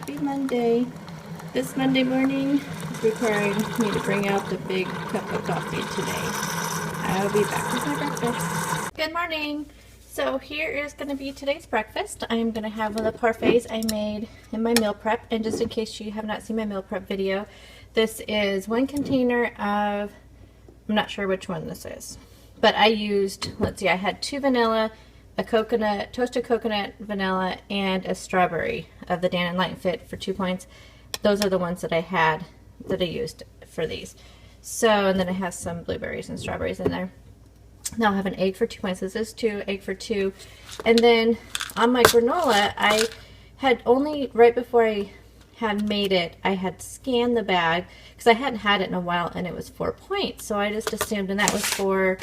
Happy Monday. This Monday morning is requiring me to bring out the big cup of coffee today. I'll be back with my breakfast. Good morning. So here is going to be today's breakfast. I'm going to have one of the parfaits I made in my meal prep. And just in case you have not seen my meal prep video, this is one container of, I'm not sure which one this is, but I used, let's see, I had 2 vanilla, a coconut, toasted coconut vanilla, and a strawberry of the Dan & Light Fit for 2 points. Those are the ones that I had, that I used for these. So, and then it has some blueberries and strawberries in there. Now I have an egg for 2 points. This is 2, egg for 2. And then on my granola, I had only, right before I had made it, I had scanned the bag because I hadn't had it in a while and it was 4 points. So I just assumed, and that was for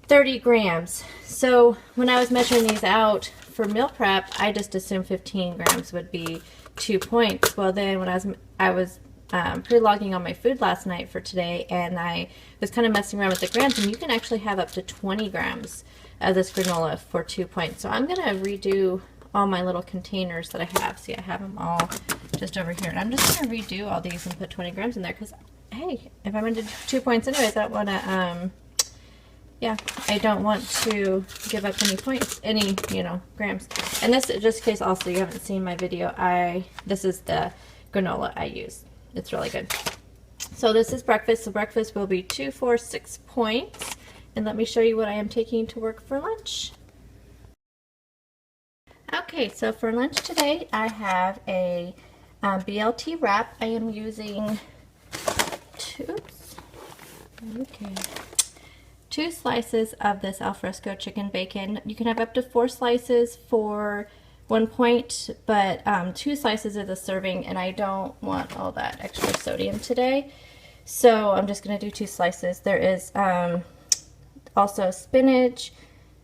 30 grams. So when I was measuring these out for meal prep, I just assumed 15 grams would be 2 points. Well, then when I was pre-logging on my food last night for today, and I was kind of messing around with the grams, and you can actually have up to 20 grams of this granola for 2 points. So I'm going to redo all my little containers that I have. See, I have them all just over here, and I'm just going to redo all these and put 20 grams in there because, hey, if I'm going to do 2 points anyways, I don't want to, yeah, I don't want to give up any points, any, grams. And this, just in case also you haven't seen my video, this is the granola I use. It's really good. So this is breakfast. So breakfast will be 2, 4, 6 points. And let me show you what I am taking to work for lunch. Okay, so for lunch today, I have a BLT wrap. I am using two slices of this alfresco chicken bacon. You can have up to 4 slices for 1 point, but 2 slices is a serving, and I don't want all that extra sodium today. So I'm just going to do 2 slices. There is also spinach,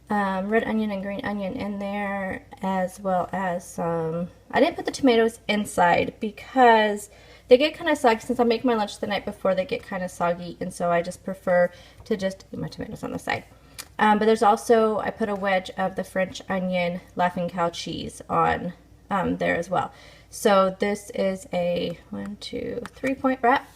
red onion and green onion in there, as well as some, I didn't put the tomatoes inside because they get kind of soggy. Since I make my lunch the night before, they get kind of soggy, and so I just prefer to just eat my tomatoes on the side. But there's also, I put a wedge of the French onion Laughing Cow cheese on there as well. So this is a 1, 2, 3 point wrap.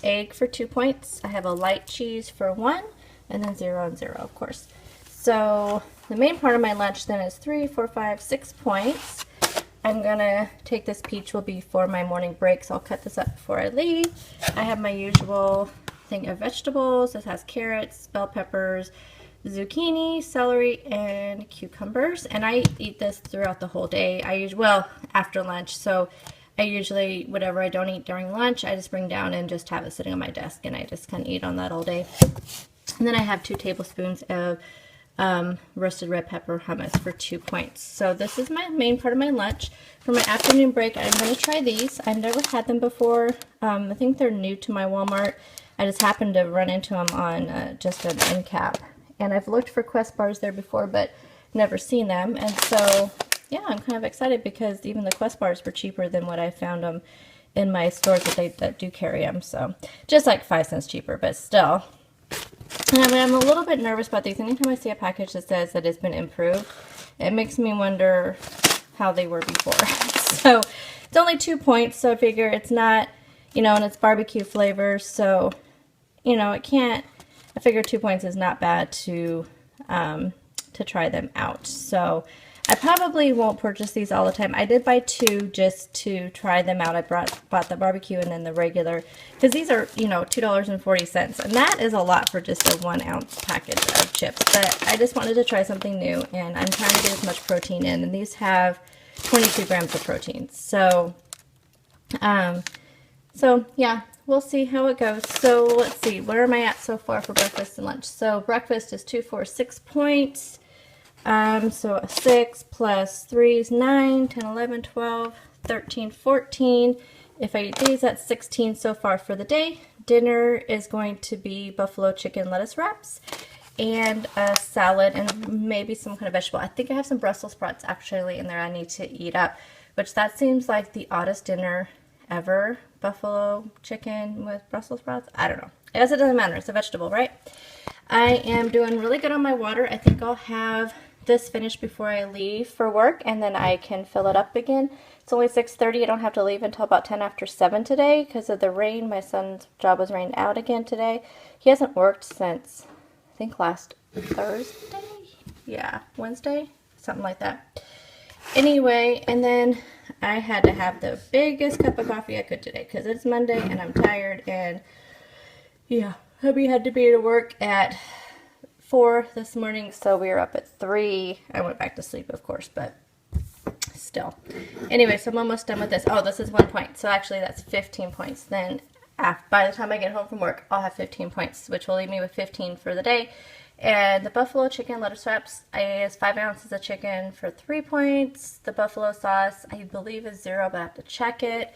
Egg for 2 points. I have a light cheese for 1, and then 0 and 0, of course. So the main part of my lunch then is 3, 4, 5, 6 points. I'm gonna take this peach will be for my morning break, so I'll cut this up before I leave. I have my usual thing of vegetables. This has carrots, bell peppers, zucchini, celery, and cucumbers. And I eat this throughout the whole day. Well, after lunch. So I usually, whatever I don't eat during lunch, I just bring down and just have it sitting on my desk, and I just kind of eat on that all day. And then I have 2 tablespoons of roasted red pepper hummus for 2 points. So this is my main part of my lunch. For my afternoon break, I'm going to try these. I've never had them before. I think they're new to my Walmart. I just happened to run into them on just an end cap. And I've looked for Quest bars there before, but never seen them. And so, yeah, I'm kind of excited because even the Quest bars were cheaper than what I found them in my stores that do carry them. So just like 5 cents cheaper, but still. And I'm a little bit nervous about these. Anytime I see a package that says that it's been improved, it makes me wonder how they were before. So it's only 2 points, so I figure it's not, and it's barbecue flavor, so, it can't, I figure 2 points is not bad to try them out. So I probably won't purchase these all the time. I did buy 2 just to try them out. I bought the barbecue and then the regular, because these are, $2.40, and that is a lot for just a 1 ounce package of chips. But I just wanted to try something new, and I'm trying to get as much protein in, and these have 22 grams of protein. So, yeah, we'll see how it goes. So let's see, where am I at so far for breakfast and lunch? So breakfast is 2, 4, 6 points. So 6 plus 3 is 9, 10, 11, 12, 13, 14. If I eat these, that's 16 so far for the day. Dinner is going to be buffalo chicken lettuce wraps and a salad and maybe some kind of vegetable. I think I have some Brussels sprouts actually in there I need to eat up, which that seems like the oddest dinner ever. Buffalo chicken with Brussels sprouts. I don't know. I guess it doesn't matter. It's a vegetable, right? I am doing really good on my water. I think I'll have this finished before I leave for work, and then I can fill it up again. It's only 6:30. I don't have to leave until about 10 after 7 today because of the rain. My son's job was rained out again today. He hasn't worked since, I think, last Thursday? Yeah, Wednesday? Something like that. Anyway, and then I had to have the biggest cup of coffee I could today because it's Monday and I'm tired, and yeah, hubby had to be to work at 4 this morning, so we were up at 3. I went back to sleep, of course, but still. Anyway, so I'm almost done with this. Oh, this is 1 point, so actually that's 15 points. Then by the time I get home from work, I'll have 15 points, which will leave me with 15 for the day. And the buffalo chicken lettuce wraps, I use 5 ounces of chicken for 3 points. The buffalo sauce, I believe, is 0, but I have to check it.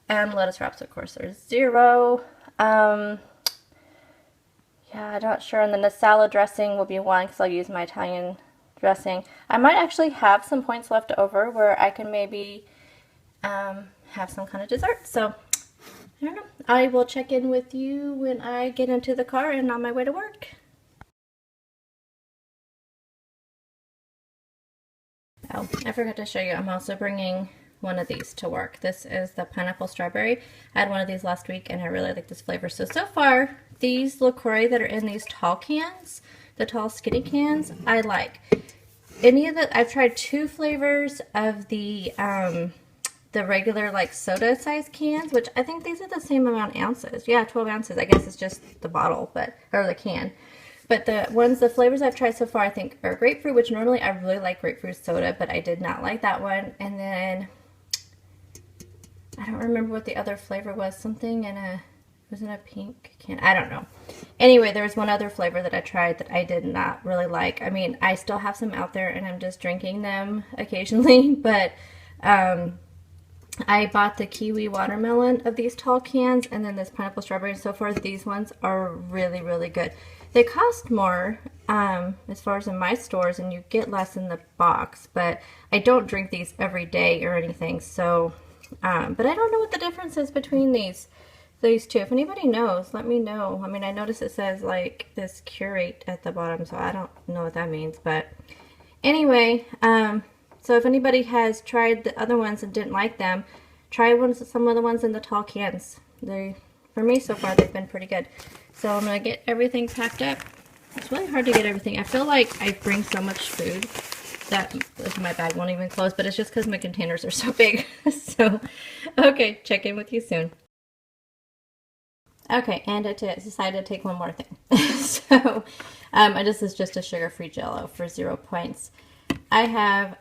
And lettuce wraps, of course, are 0. Yeah, I'm not sure. And then the salad dressing will be 1 because I'll use my Italian dressing. I might actually have some points left over where I can maybe have some kind of dessert. So, I don't know. I will check in with you when I get into the car and on my way to work. Oh, I forgot to show you. I'm also bringing one of these to work. This is the pineapple strawberry. I had one of these last week and I really like this flavor. So far, these LaCroix that are in these tall cans, the tall skinny cans, I like. I've tried 2 flavors of the regular like soda size cans, which I think these are the same amount ounces. Yeah, 12 ounces. I guess it's just the bottle, or the can. But the flavors I've tried so far, I think, are grapefruit, which normally I really like grapefruit soda, but I did not like that one. And then, I don't remember what the other flavor was. Something was in a pink can. I don't know. Anyway, there was one other flavor that I tried that I did not really like. I mean, I still have some out there and I'm just drinking them occasionally, but I bought the kiwi watermelon of these tall cans and then this pineapple strawberry. So far, these ones are really, really good. They cost more as far as in my stores, and you get less in the box, but I don't drink these every day or anything, so, but I don't know what the difference is between these 2. If anybody knows, let me know. I mean, I notice it says, like, this curate at the bottom, so I don't know what that means, but anyway, so if anybody has tried the other ones and didn't like them, try some of the ones in the tall cans. For me, so far, they've been pretty good. So I'm going to get everything packed up. It's really hard to get everything. I feel like I bring so much food that my bag won't even close, but it's just because my containers are so big. So, okay, check in with you soon. Okay, and I decided to take one more thing. So, this is just a sugar-free Jell-O for 0 points. I have,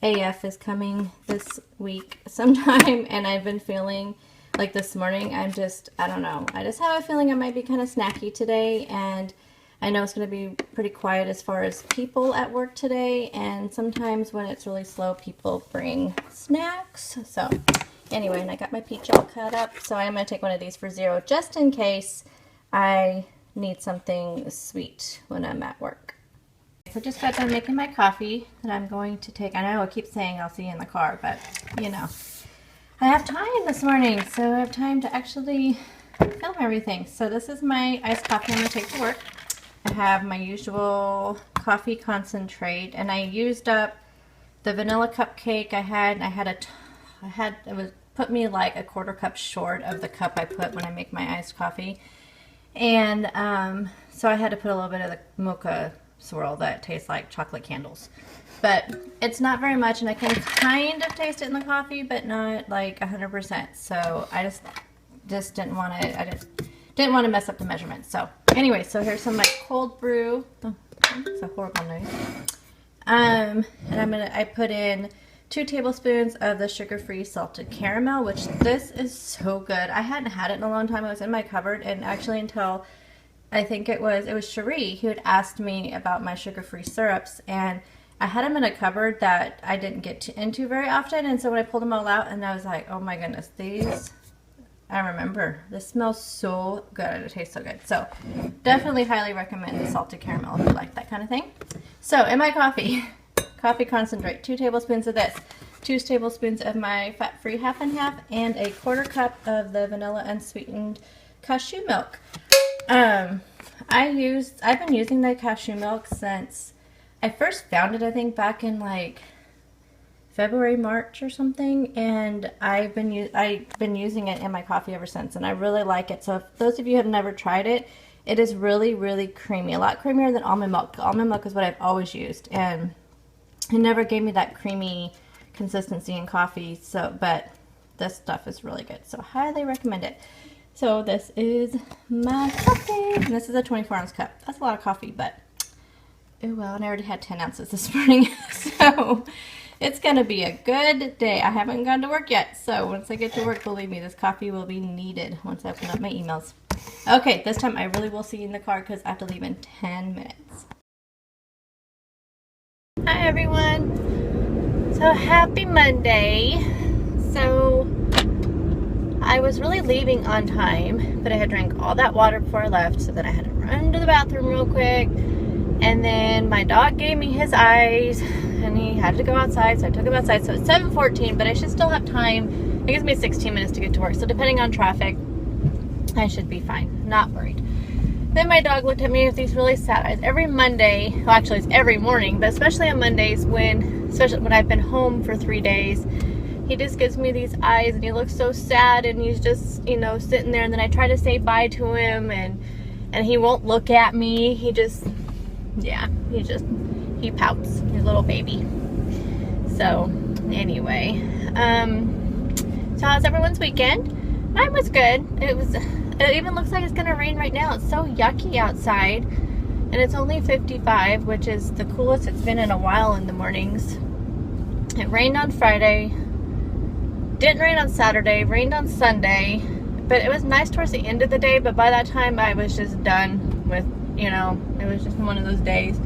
AF is coming this week sometime, and I've been feeling like this morning, I don't know. I just have a feeling I might be kind of snacky today, and I know it's going to be pretty quiet as far as people at work today, and sometimes when it's really slow, people bring snacks. So anyway, and I got my peach all cut up, so I'm going to take one of these for 0 just in case I need something sweet when I'm at work. So just got done making my coffee that I'm going to take. I know I keep saying I'll see you in the car, but you know. I have time this morning, so I have time to actually film everything. So this is my iced coffee I'm going to take to work. I have my usual coffee concentrate, and I used up the vanilla cupcake I had. It was put me like a 1/4 cup short of the cup I put when I make my iced coffee. And so I had to put a little bit of the mocha swirl that tastes like chocolate candles. But it's not very much, and I can kind of taste it in the coffee, but not like 100%. So I just didn't want to. I didn't want to mess up the measurements. So anyway, so here's some of my cold brew. Oh, it's a horrible noise. And I put in 2 tablespoons of the sugar-free salted caramel, which this is so good. I hadn't had it in a long time. It was in my cupboard, and actually until I think it was Cherie who had asked me about my sugar-free syrups, and I had them in a cupboard that I didn't get into very often, and so when I pulled them all out, and I was like, oh my goodness, these, I remember, this smells so good, and it tastes so good. So definitely highly recommend the salted caramel if you like that kind of thing. So in my coffee concentrate, 2 tablespoons of this, 2 tablespoons of my fat-free half and half, and a 1/4 cup of the vanilla unsweetened cashew milk. I've been using the cashew milk since I first found it, I think, back in like February, March or something, and I've been using it in my coffee ever since, and I really like it. So if those of you have never tried it, it is really, really creamy. A lot creamier than almond milk. Almond milk is what I've always used, and it never gave me that creamy consistency in coffee. So, but this stuff is really good, so highly recommend it. So this is my coffee, and this is a 24-ounce cup. That's a lot of coffee, but oh well, and I already had 10 ounces this morning, so it's gonna be a good day. I haven't gone to work yet, so once I get to work, believe me, this coffee will be needed once I open up my emails. Okay, this time I really will see you in the car because I have to leave in 10 minutes. Hi everyone. So happy Monday. So I was really leaving on time, but I had drank all that water before I left, so then I had to run to the bathroom real quick. And then my dog gave me his eyes, and he had to go outside, so I took him outside. So it's 7:14, but I should still have time. It gives me 16 minutes to get to work, so depending on traffic, I should be fine. Not worried. Then my dog looked at me with these really sad eyes. Every Monday, well actually it's every morning, but especially on Mondays especially when I've been home for 3 days, he just gives me these eyes, and he looks so sad, and he's just, you know, sitting there, and then I try to say bye to him, and he won't look at me. He just, yeah, he pouts, his little baby. So anyway, so how's everyone's weekend? Mine was good. It even looks like it's gonna rain right now. It's so yucky outside, and it's only 55, which is the coolest it's been in a while in the mornings. It rained on Friday, didn't rain on Saturday, rained on Sunday, but it was nice towards the end of the day, but by that time I was just done with, you know, it was just one of those days.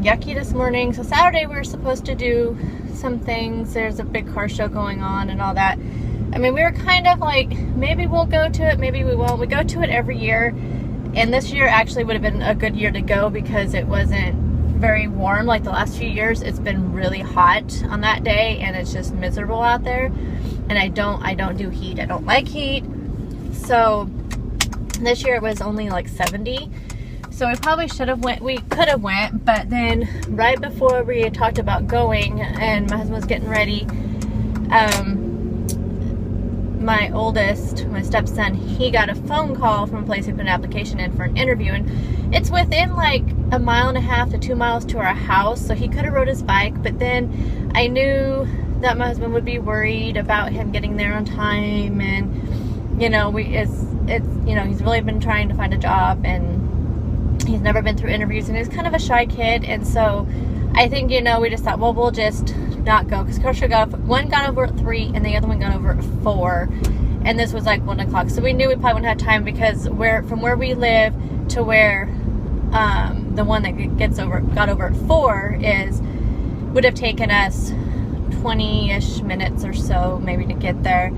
Yucky this morning. So Saturday we were supposed to do some things. There's a big car show going on and all that. I mean, we were kind of like, maybe we'll go to it, maybe we won't. We go to it every year, and this year actually would have been a good year to go because it wasn't very warm. Like the last few years, it's been really hot on that day, and it's just miserable out there. And I don't do heat. I don't like heat. So this year it was only like 70. So we probably should have went, we could have went, but then right before we had talked about going and my husband was getting ready, my oldest, my stepson, he got a phone call from a place he put an application in for an interview, and it's within like 1.5 miles to 2 miles to our house, so he could have rode his bike, but then I knew that my husband would be worried about him getting there on time, and you know, it's you know, he's really been trying to find a job, and he's never been through interviews, and he's kind of a shy kid, and so I think, you know, we just thought, well, we'll just not go, because car show one got over at 3 and the other one got over at 4, and this was like 1 o'clock, so we knew we probably wouldn't have time, because from where we live to where the one that got over at 4 would have taken us 20-ish minutes or so maybe to get there.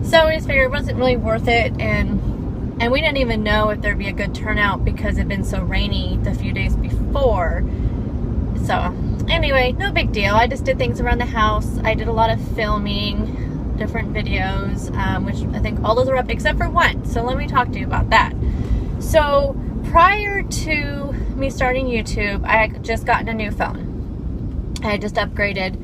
So we just figured it wasn't really worth it, and we didn't even know if there'd be a good turnout because it'd been so rainy the few days before. So anyway, no big deal. I just did things around the house. I did a lot of filming, different videos, which I think all those are up except for one. So let me talk to you about that. So prior to me starting YouTube, I had just gotten a new phone. I had just upgraded.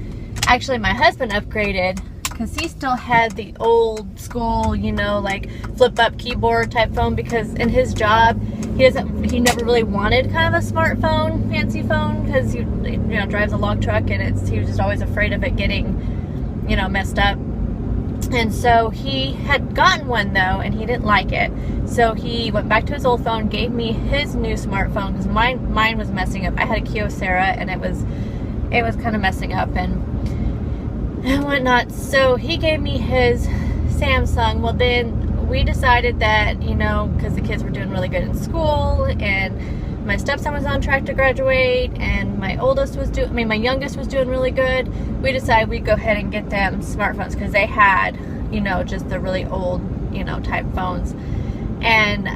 Actually, my husband upgraded because he still had the old school, you know, like flip up keyboard type phone, because in his job he never really wanted kind of a smartphone, fancy phone, because he, you know, drives a log truck, and he was just always afraid of it getting, you know, messed up. And so he had gotten one though, and he didn't like it, so he went back to his old phone, gave me his new smartphone, because mine was messing up. I had a Kyocera, and it was kind of messing up and whatnot. So he gave me his Samsung. Well, then we decided that, you know, because the kids were doing really good in school, and my stepson was on track to graduate, and my youngest was doing really good, we decided we'd go ahead and get them smartphones, because they had, you know, just the really old, you know, type phones. And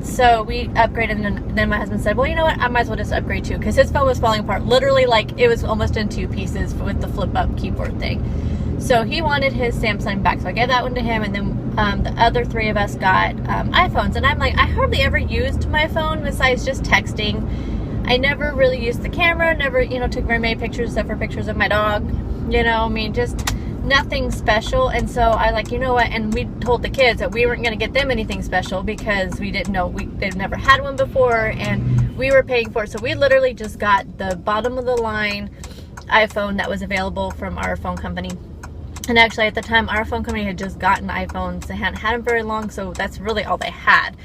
so we upgraded, and then my husband said, well, you know what, I might as well just upgrade too, because his phone was falling apart, literally, like it was almost in 2 pieces with the flip up keyboard thing. So he wanted his Samsung back, so I gave that one to him, and then the other 3 of us got iPhones. And I'm like, I hardly ever used my phone besides just texting. I never really used the camera, never, took very many pictures except for pictures of my dog, I mean, just nothing special. And so I like, you know what, and we told the kids that we weren't going to get them anything special because we didn't know, they've never had one before, and we were paying for it. So we literally just got the bottom of the line iPhone that was available from our phone company. And actually at the time, our phone company had just gotten iPhones. They hadn't had them very long, so that's really all they had.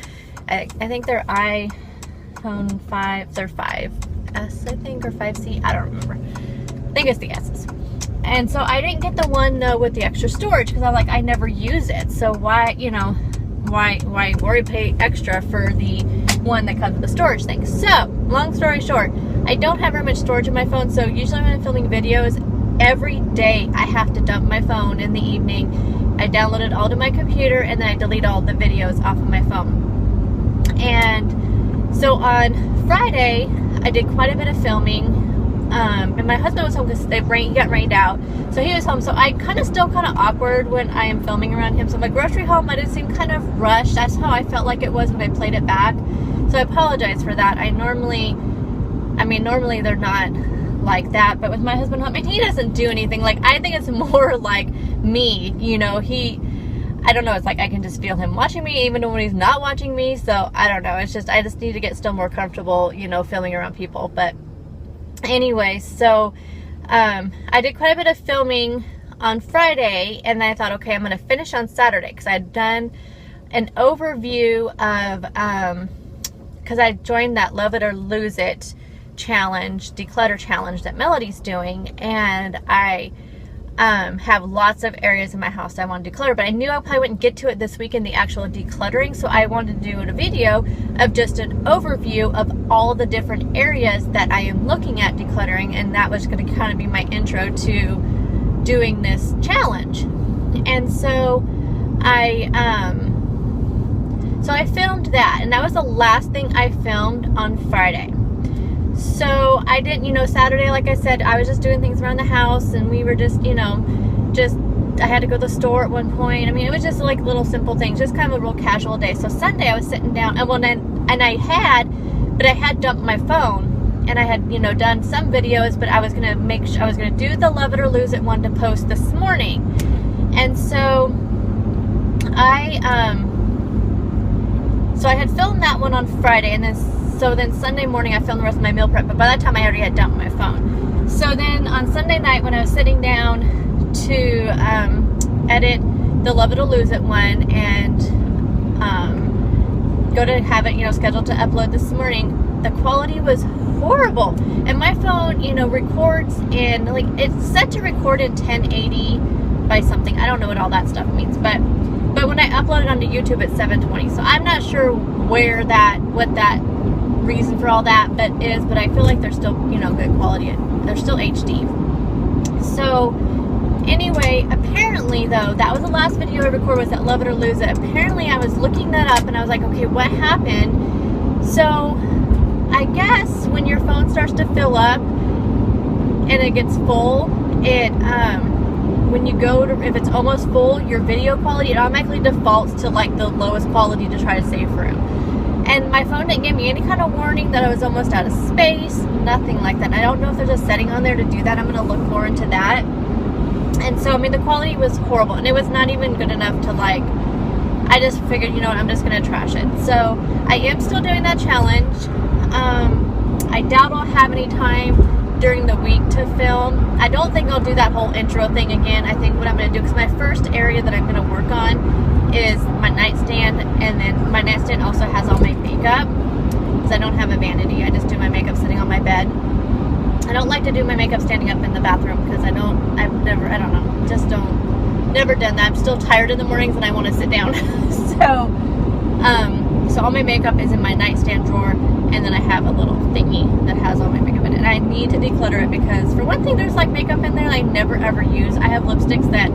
I think they're iPhone 5, they're 5S, I think, or 5C, I don't remember. I think it's the S's. And so I didn't get the one with the extra storage because I'm like, I never use it. So why, why worry, pay extra for the one that comes with the storage thing? So, long story short, I don't have very much storage in my phone. So usually when I'm filming videos, every day I have to dump my phone in the evening. I download it all to my computer and then I delete all the videos off of my phone. And so on Friday, I did quite a bit of filming. And my husband was home because he got rained out. So he was home. So I still kind of awkward when I am filming around him. So my grocery haul might have seemed kind of rushed. That's how I felt like it was when I played it back. So I apologize for that. Normally they're not like that, but with my husband home, and he doesn't do anything. Like, I think it's more like me, I don't know, it's like I can just feel him watching me even when he's not watching me. So I don't know, it's just, I just need to get still more comfortable, filming around people. But anyway, so I did quite a bit of filming on Friday, and then I thought, okay, I'm going to finish on Saturday because I had done an overview of, because I joined that Love It or Lose It challenge, declutter challenge that Melody's doing, and I have lots of areas in my house that I want to declutter, but I knew I probably wouldn't get to it this week in the actual decluttering, so I wanted to do a video of just an overview of all the different areas that I am looking at decluttering, and that was going to kind of be my intro to doing this challenge. And so I filmed that, and that was the last thing I filmed on Friday. So I didn't, Saturday, like I said, I was just doing things around the house, and we were just, I had to go to the store at one point. I mean, it was just like little simple things, just kind of a real casual day. So Sunday I was sitting down, and I had dumped my phone, and I had, done some videos, but I was going to do the Love It or Lose It one to post this morning. And so I had filmed that one on Friday, and then Sunday morning I filmed the rest of my meal prep, but by that time I already had dumped my phone. So then on Sunday night when I was sitting down to edit the Love It or Lose It one and go to have it, scheduled to upload this morning, the quality was horrible. And my phone, records in, like, it's set to record in 1080 by something. I don't know what all that stuff means, but when I upload it onto YouTube, it's 720. So I'm not sure what that reason for all that but I feel like they're still, good quality. They're still HD. So anyway, apparently though, that was the last video I recorded, was that Love It or Lose It. Apparently I was looking that up and I was like, okay, what happened? So I guess when your phone starts to fill up and it gets full, when you go to, if it's almost full, your video quality, it automatically defaults to like the lowest quality to try to save room. And my phone didn't give me any kind of warning that I was almost out of space, nothing like that. And I don't know if there's a setting on there to do that. I'm going to look more into that. And so, I mean, the quality was horrible, and it was not even good enough to, like, I just figured, you know what, I'm just going to trash it. So I am still doing that challenge. I doubt I'll have any time during the week to film. I don't think I'll do that whole intro thing again. I think what I'm going to do, because my first area that I'm going to work on is my nightstand, and then my nightstand also has all my makeup, because I don't have a vanity. I just do my makeup sitting on my bed. I don't like to do my makeup standing up in the bathroom, because never done that. I'm still tired in the mornings and I want to sit down. So all my makeup is in my nightstand drawer, and then I have a little thingy that has all my makeup in it. And I need to declutter it, because for one thing, there's like makeup in there that I never ever use. I have lipsticks that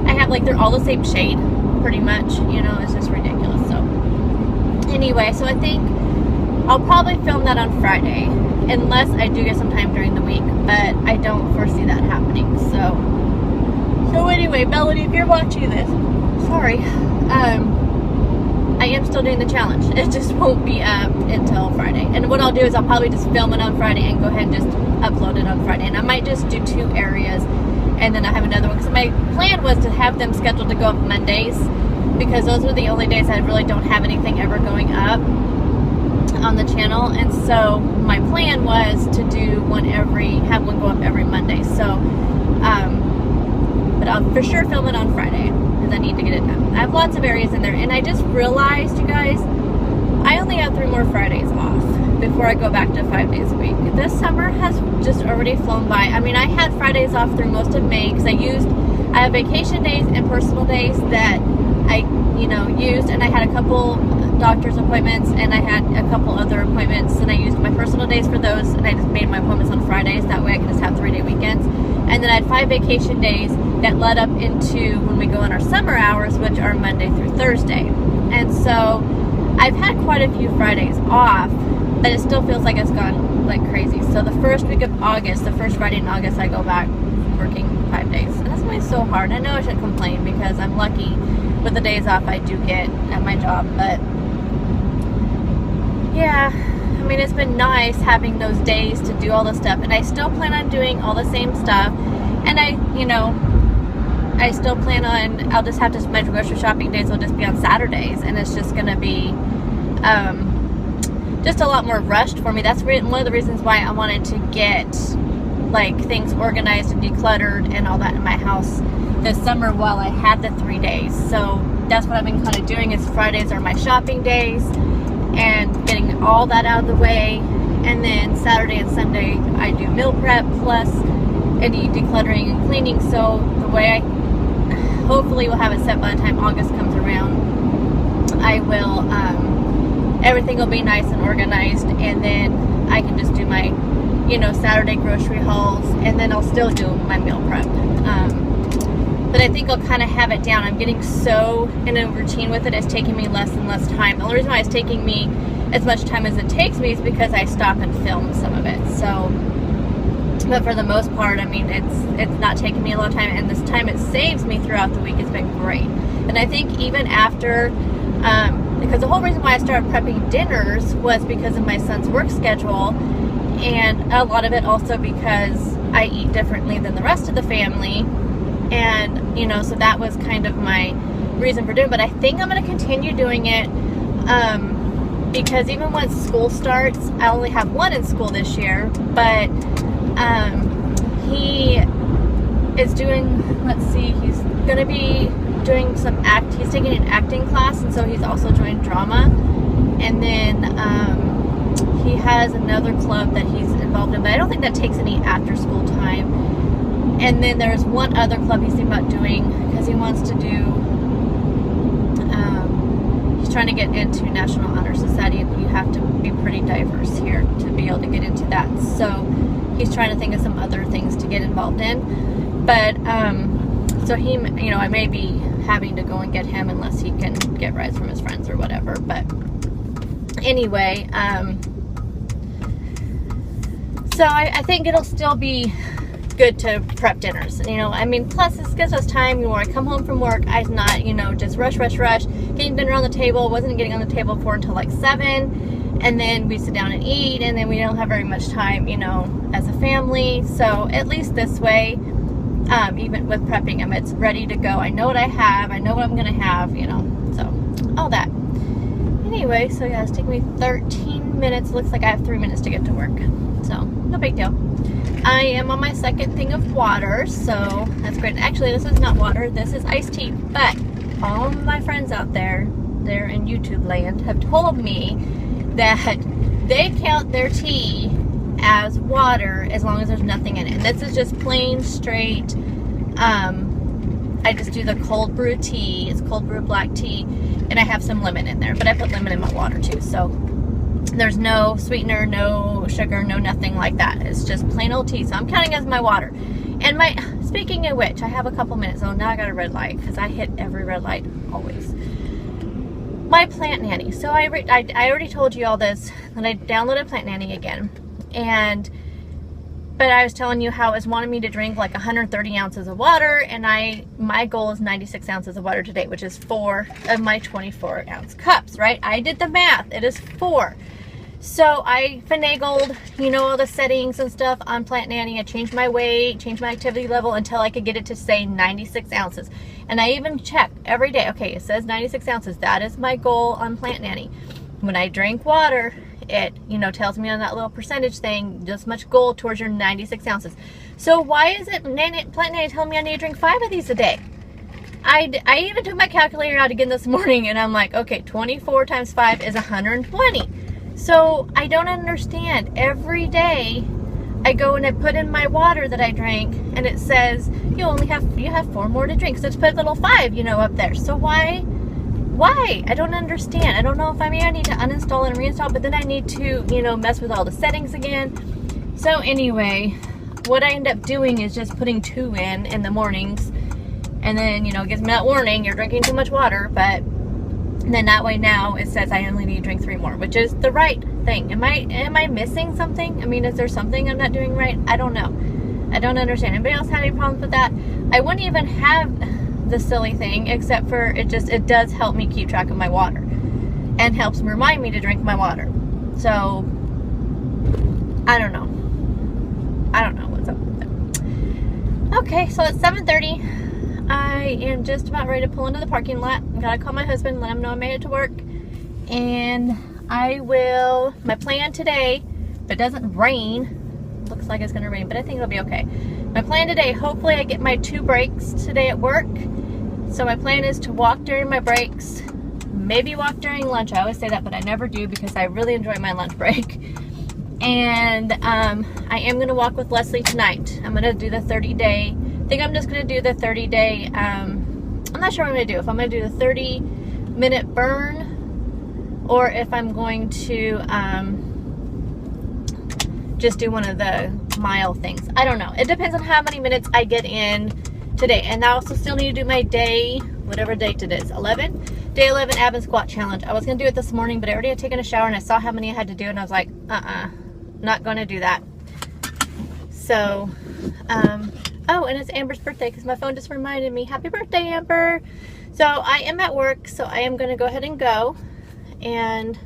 I have, like, they're all the same shade pretty much, you know, it's just ridiculous. So anyway, so I think I'll probably film that on Friday, unless I do get some time during the week, but I don't foresee that happening. So anyway, Melody, if you're watching this, sorry. I am still doing the challenge. It just won't be up until Friday. And what I'll do is I'll probably just film it on Friday and go ahead and just upload it on Friday. And I might just do 2 areas and then I have another one. Because my plan was to have them scheduled to go up Mondays, because those are the only days I really don't have anything ever going up on the channel. And so my plan was to do have one go up every Monday. So, but I'll for sure film it on Friday, because I need to get it done. I have lots of areas in there, and I just realized, you guys, I only have 3 more Fridays off before I go back to 5 days a week. This summer has just already flown by. I mean, I had Fridays off through most of May, because I have vacation days and personal days that I, used, and I had a couple doctor's appointments, and I had a couple other appointments, and I used my personal days for those, and I just made my appointments on Fridays. That way I can just have 3-day weekends. And then I had 5 vacation days that led up into when we go on our summer hours, which are Monday through Thursday. And so I've had quite a few Fridays off, but it still feels like it's gone like crazy. So the first week of August, the first Friday in August, I go back working 5 days. And that's why it's so hard. I know I shouldn't complain, because I'm lucky with the days off I do get at my job. But yeah, I mean, it's been nice having those days to do all the stuff. And I still plan on doing all the same stuff. And I still plan on, I'll just have to, my grocery shopping days will just be on Saturdays. And it's just going to be just a lot more rushed for me. That's one of the reasons why I wanted to get like things organized and decluttered and all that in my house this summer while I had the 3 days. So that's what I've been kind of doing, is Fridays are my shopping days and getting all that out of the way. And then Saturday and Sunday I do meal prep plus any decluttering and cleaning. So the way I hopefully will have it set by the time August comes around, I will, everything will be nice and organized, and then I can just do my, Saturday grocery hauls, and then I'll still do my meal prep. But I think I'll kind of have it down. I'm getting so in a routine with it, it's taking me less and less time. The only reason why it's taking me as much time as it takes me is because I stop and film some of it. So, but for the most part, I mean, it's not taking me a lot of time, and this time it saves me throughout the week has been great. And I think even after, because the whole reason why I started prepping dinners was because of my son's work schedule, and a lot of it also because I eat differently than the rest of the family. And, so that was kind of my reason for doing it. But I think I'm going to continue doing it, because even when school starts, I only have one in school this year, but he is doing, let's see, he's going to be doing he's taking an acting class, and so he's also doing drama. And then he has another club that he's involved in, but I don't think that takes any after school time. And then there's one other club he's thinking about doing, because he wants to do, he's trying to get into National Honor Society, and you have to be pretty diverse here to be able to get into that. So he's trying to think of some other things to get involved in. But, so he, I may be having to go and get him unless he can get rides from his friends or whatever. But anyway, so I think it'll still be good to prep dinners. Plus this gives us time, when I come home from work, I'm not, just rush, getting dinner on the table. Wasn't getting on the table for until like 7, and then we sit down and eat, and then we don't have very much time, as a family. So at least this way, even with prepping them, it's ready to go. I know what I have, I know what I'm gonna have, so all that. Anyway, so yeah, it's taking me 13 minutes. Looks like I have 3 minutes to get to work, so no big deal. I am on my second thing of water, so that's great. Actually, this is not water, this is iced tea. But all my friends out there, they're in YouTube land, have told me that they count their tea as water as long as there's nothing in it. And this is just plain, straight, I just do the cold brew tea. It's cold brew black tea, and I have some lemon in there, but I put lemon in my water too, so there's no sweetener, no sugar, no nothing like that. It's just plain old tea, so I'm counting as my water. And speaking of which, I have a couple minutes. Oh, now I got a red light, because I hit every red light always. My Plant Nanny. So I already told you all this, that I downloaded Plant Nanny again. And But I was telling you how it was wanting me to drink like 130 ounces of water, and my goal is 96 ounces of water today, which is 4 of my 24 ounce cups, right? I did the math. It is 4. So I finagled, you know, all the settings and stuff on Plant Nanny. I changed my weight, changed my activity level until I could get it to say 96 ounces. And I even check every day. Okay, it says 96 ounces. That is my goal on Plant Nanny. When I drink water, it, you know, tells me on that little percentage thing, this much goal towards your 96 ounces. So why is it Plant Nanny telling me I need to drink 5 of these a day? I even took my calculator out again this morning, and I'm like, okay, 24 times 5 is 120. So I don't understand. Every day I go and I put in my water that I drank, and it says you have 4 more to drink. So it's put a little 5, you know, up there. So why? I don't understand. I don't know if I need to uninstall and reinstall, but then I need to, you know, mess with all the settings again. So anyway, what I end up doing is just putting 2 in the mornings, and then, you know, it gives me that warning, you're drinking too much water, but then that way now it says I only need to drink 3 more, which is the right thing. Am I missing something? I mean, is there something I'm not doing right? I don't know. I don't understand. Anybody else have any problems with that? I wouldn't even have the silly thing, except for it does help me keep track of my water and helps remind me to drink my water. So I don't know what's up with it. Okay, so it's 7:30. I am just about ready to pull into the parking lot. I gotta call my husband, let him know I made it to work, and my plan today, if it doesn't rain, looks like it's gonna rain, but I think it'll be okay. My plan today, hopefully I get my 2 breaks today at work. So my plan is to walk during my breaks, maybe walk during lunch. I always say that, but I never do because I really enjoy my lunch break. And I am going to walk with Leslie tonight. I'm going to do the 30-day. I think I'm just going to do the 30-day. I'm not sure what I'm going to do. If I'm going to do the 30-minute burn, or if I'm going to just do one of the mile things. I don't know. It depends on how many minutes I get in today. And I also still need to do my day, whatever date it is, 11? Day 11 ab and squat challenge. I was going to do it this morning, but I already had taken a shower and I saw how many I had to do, and I was like, not going to do that. So, oh, and it's Amber's birthday because my phone just reminded me. Happy birthday, Amber. So I am at work, so I am going to go ahead and go. And,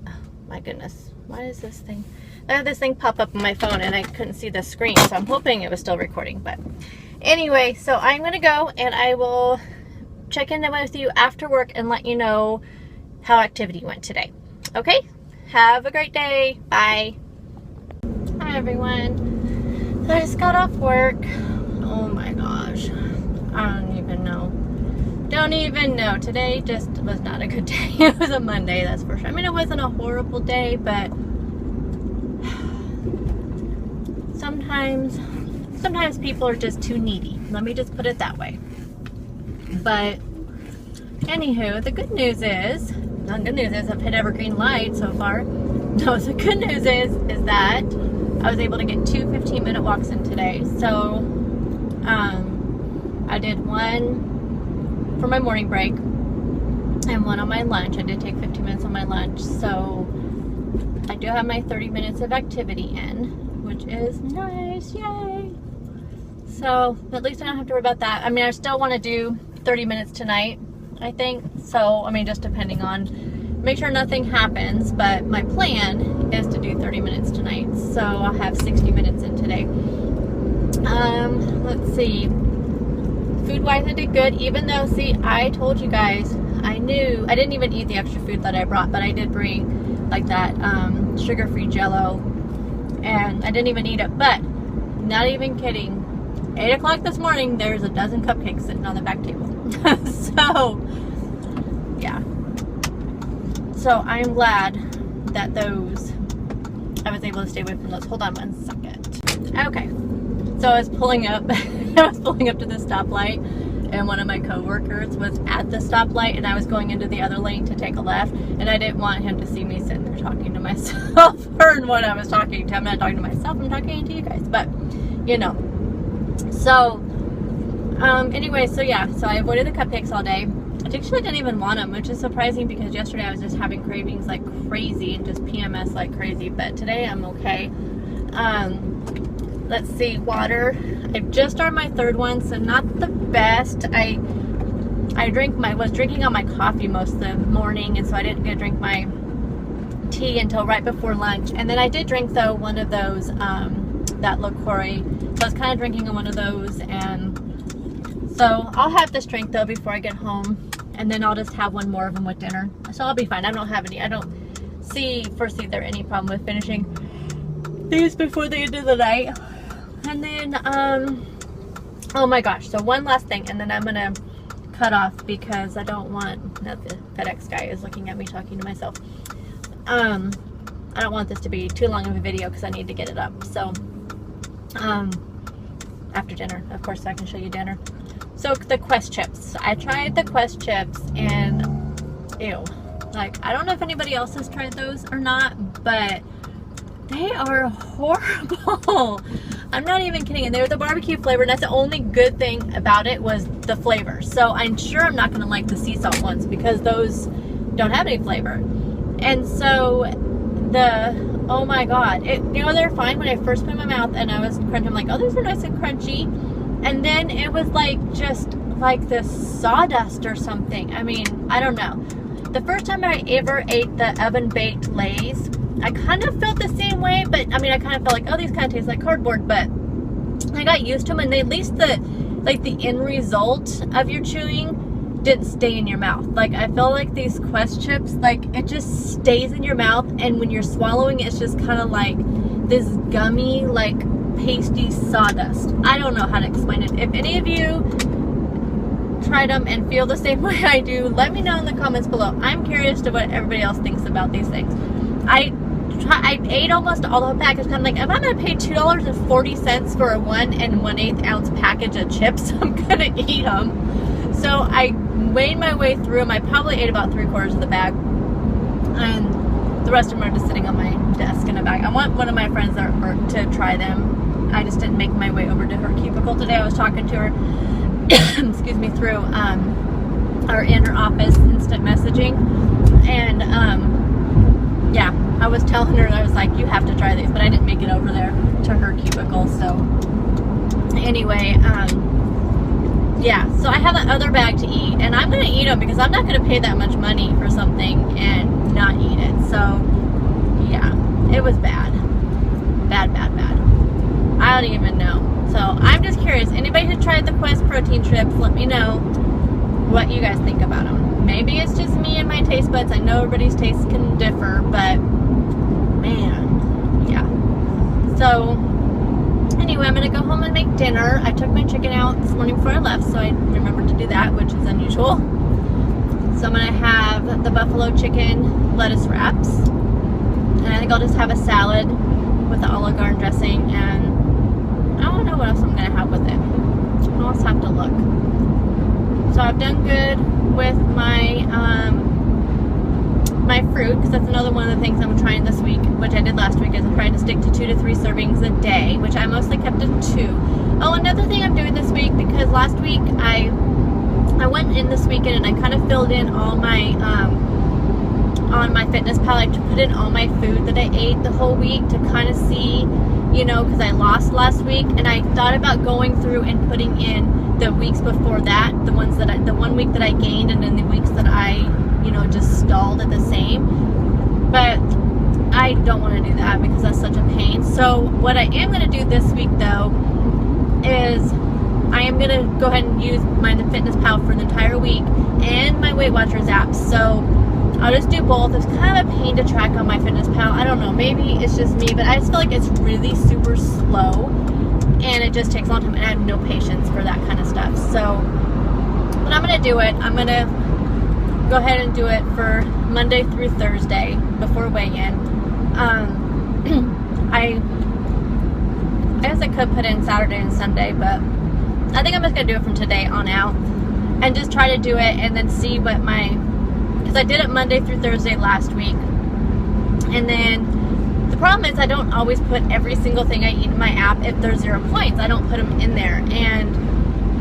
oh my goodness, why is this thing? I had this thing pop up on my phone and I couldn't see the screen, so I'm hoping it was still recording. But anyway, so I'm going to go, and I will check in with you after work and let you know how activity went today. Okay? Have a great day. Bye. Hi, everyone. I just got off work. Oh my gosh. I don't even know. Today just was not a good day. It was a Monday, that's for sure. I mean, it wasn't a horrible day, but sometimes people are just too needy. Let me just put it that way. But anywho, the good news is I've hit every green light so far. No, the good news is that I was able to get 2 15-minute walks in today. So I did one for my morning break and one on my lunch. I did take 15 minutes on my lunch. So I do have my 30 minutes of activity in, which is nice. Yay! So at least I don't have to worry about that. I mean, I still want to do 30 minutes tonight, I think. So, I mean, just depending on, make sure nothing happens, but my plan is to do 30 minutes tonight. So I'll have 60 minutes in today. Let's see. Food-wise, I did good, even though, see, I told you guys, I knew, I didn't even eat the extra food that I brought, but I did bring, like, that sugar-free Jell-O, and I didn't even eat it, but, not even kidding, 8 o'clock this morning, there's a dozen cupcakes sitting on the back table. So, yeah. So, I'm glad that I was able to stay away from those. Hold on 1 second. Okay. So, I was pulling up, to the stoplight, and one of my coworkers was at the stoplight, and I was going into the other lane to take a left, and I didn't want him to see me sitting there talking to myself, or when I was talking to him. I'm not talking to myself, I'm talking to you guys, but, you know. So, anyway, so yeah, so I avoided the cupcakes all day. I actually didn't even want them, which is surprising because yesterday I was just having cravings like crazy and just PMS like crazy, but today I'm okay. Let's see, water. I've just started my third one, so not the best. I was drinking on my coffee most of the morning, and so I didn't get to drink my tea until right before lunch. And then I did drink, though, one of those, that LaCroix. So I was kind of drinking on one of those, and so I'll have this drink, though, before I get home, and then I'll just have one more of them with dinner. So I'll be fine. I don't foresee there any problem with finishing these before the end of the night. And then, oh my gosh, so one last thing, and then I'm gonna cut off because I don't want, the FedEx guy is looking at me talking to myself. I don't want this to be too long of a video because I need to get it up. So, after dinner, of course, so I can show you dinner. So the Quest chips. I tried the Quest chips, and ew. Like, I don't know if anybody else has tried those or not, but they are horrible. I'm not even kidding. And they're the barbecue flavor, and that's the only good thing about it was the flavor. So I'm sure I'm not going to like the sea salt ones because those don't have any flavor. And so oh my god, they're fine when I first put in my mouth and I was crunching. I'm like, oh, these are nice and crunchy. And then it was like just like this sawdust or something. I mean, I don't know. The first time I ever ate the oven baked Lay's, I kind of felt the same way, but I mean, I kind of felt like, oh, these kind of taste like cardboard, but I got used to them, and at least the end result of your chewing didn't stay in your mouth. Like, I feel like these Quest chips, like, it just stays in your mouth, and when you're swallowing, it's just kind of like this gummy, like, pasty sawdust. I don't know how to explain it. If any of you tried them and feel the same way I do, let me know in the comments below. I'm curious to what everybody else thinks about these things. I ate almost all the whole package. Kind of like, if I'm going to pay $2.40 for a 1 1/8 ounce package of chips, I'm going to eat them. So I weighed my way through them. I probably ate about 3/4 of the bag, and the rest of them are just sitting on my desk in a bag. I want one of my friends to try them. I just didn't make my way over to her cubicle today. I was talking to her excuse me, through our inner office instant messaging, and yeah, I was telling her, I was like, you have to try these, but I didn't make it over there to her cubicle. So anyway, yeah, so I have that other bag to eat, and I'm gonna eat them because I'm not gonna pay that much money for something and not eat it. So yeah, it was bad. I don't even know. So I'm just curious, anybody who tried the Quest protein chips, let me know what you guys think about them. Maybe it's just me and my taste buds. I know everybody's tastes can differ, but man, yeah. So anyway, I'm gonna go home and make dinner. I took my chicken out this morning before I left, so I remembered to do that, which is unusual. So I'm gonna have the buffalo chicken lettuce wraps, and I think I'll just have a salad with the Olive Garden dressing, and I don't know what else I'm going to have with it. I'll just have to look. So I've done good with my my fruit, because that's another one of the things I'm trying this week, which I did last week, is I'm trying to stick to 2 to 3 servings a day, which I mostly kept to 2. Oh, another thing I'm doing this week, because last week I went in this weekend and I kind of filled in all my on my Fitness Pal. I put in all my food that I ate the whole week to kind of see, you know, because I lost last week, and I thought about going through and putting in the weeks before that, the 1 week that I gained, and then the weeks that I, you know, just stalled at the same. But I don't want to do that because that's such a pain. So what I am going to do this week, though, is I am going to go ahead and use my Fitness Pal for the entire week and my Weight Watchers app. So I'll just do both. It's kind of a pain to track on my Fitness Pal. I don't know, maybe it's just me, but I just feel like it's really super slow, and it just takes a long time, and I have no patience for that kind of stuff. So, but I'm going to do it. I'm going to go ahead and do it for Monday through Thursday before weigh-in. I guess I could put in Saturday and Sunday, but I think I'm just going to do it from today on out and just try to do it and then see what because I did it Monday through Thursday last week. And then the problem is I don't always put every single thing I eat in my app. If there's 0 points, I don't put them in there. And,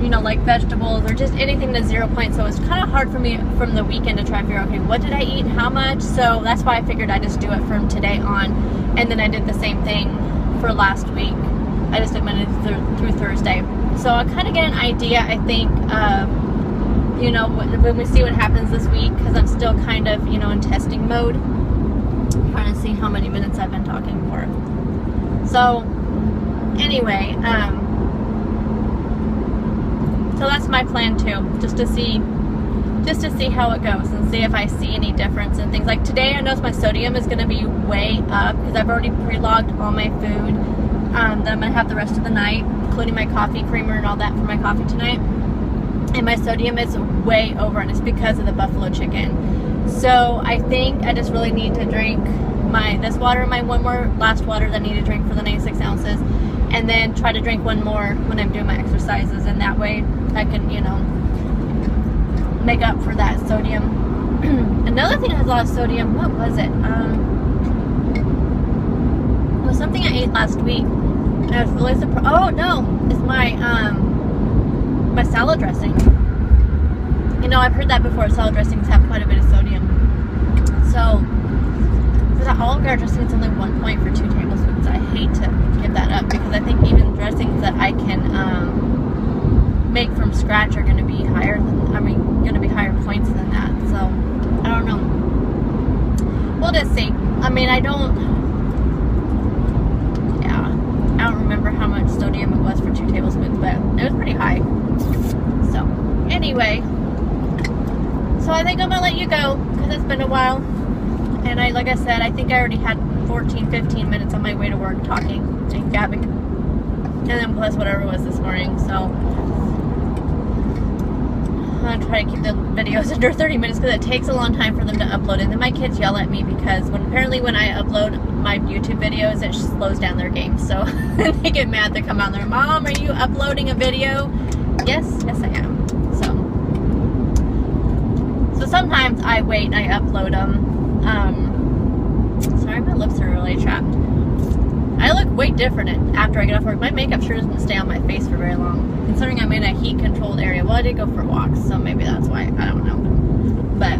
you know, like vegetables or just anything that's 0 points. So it's kind of hard for me from the weekend to try and figure out, okay, what did I eat and how much? So that's why I figured I'd just do it from today on. And then I did the same thing for last week. I just did Monday through Thursday. So I kind of get an idea, I think, of, you know, when we see what happens this week, because I'm still kind of, you know, in testing mode, trying to see how many minutes I've been talking for. So anyway, so that's my plan too, just to see how it goes and see if I see any difference in things. Like today, I noticed my sodium is going to be way up because I've already pre-logged all my food that I'm going to have the rest of the night, including my coffee creamer and all that for my coffee tonight. And my sodium is way over, and it's because of the buffalo chicken. So I think I just really need to drink this water, my one more last water that I need to drink for the 96 ounces, and then try to drink one more when I'm doing my exercises, and that way I can, you know, make up for that sodium. Another thing that has a lot of sodium, what was it? It was something I ate last week. I was really surprised. Oh no, it's my my salad dressing. You know, I've heard that before. Salad dressings have quite a bit of sodium. So for the Olive Garden dressing, it's only 1 point for 2 tablespoons. I hate to give that up because I think even dressings that I can make from scratch are going to be higher than, going to be higher points than that. So I don't know. We'll just see. I mean, I don't remember how much sodium it was for 2 tablespoons, but it was pretty high. So anyway, so I think I'm gonna let you go because it's been a while, and like I said, I think I already had 15 minutes on my way to work talking and gabbing, and then plus whatever it was this morning. So I'm gonna try to keep the videos under 30 minutes because it takes a long time for them to upload. And then my kids yell at me because apparently when I upload my YouTube videos, it slows down their game. So they get mad. They come out there, Mom, are you uploading a video? Yes, I am. So sometimes I wait and I upload them. Sorry, my lips are really chapped. I look way different after I get off work. My makeup sure doesn't stay on my face for very long, considering I'm in a heat-controlled area. Well, I did go for walks, so maybe that's why. I don't know. But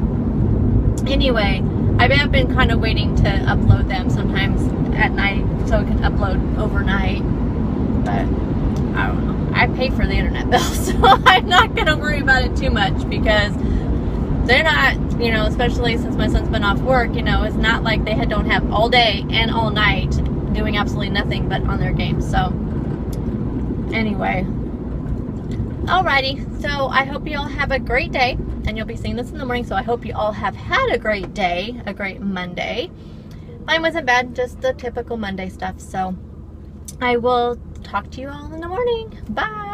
anyway, I have been kind of waiting to upload them sometimes at night so I can upload overnight. But I don't know. I pay for the internet bill, so I'm not going to worry about it too much because they're not, you know, especially since my son's been off work, you know, it's not like they don't have all day and all night doing absolutely nothing but on their games. So anyway, alrighty, so I hope you all have a great day, and you'll be seeing this in the morning, so I hope you all have had a great day, a great Monday. Mine wasn't bad, just the typical Monday stuff. So I will talk to you all in the morning. Bye.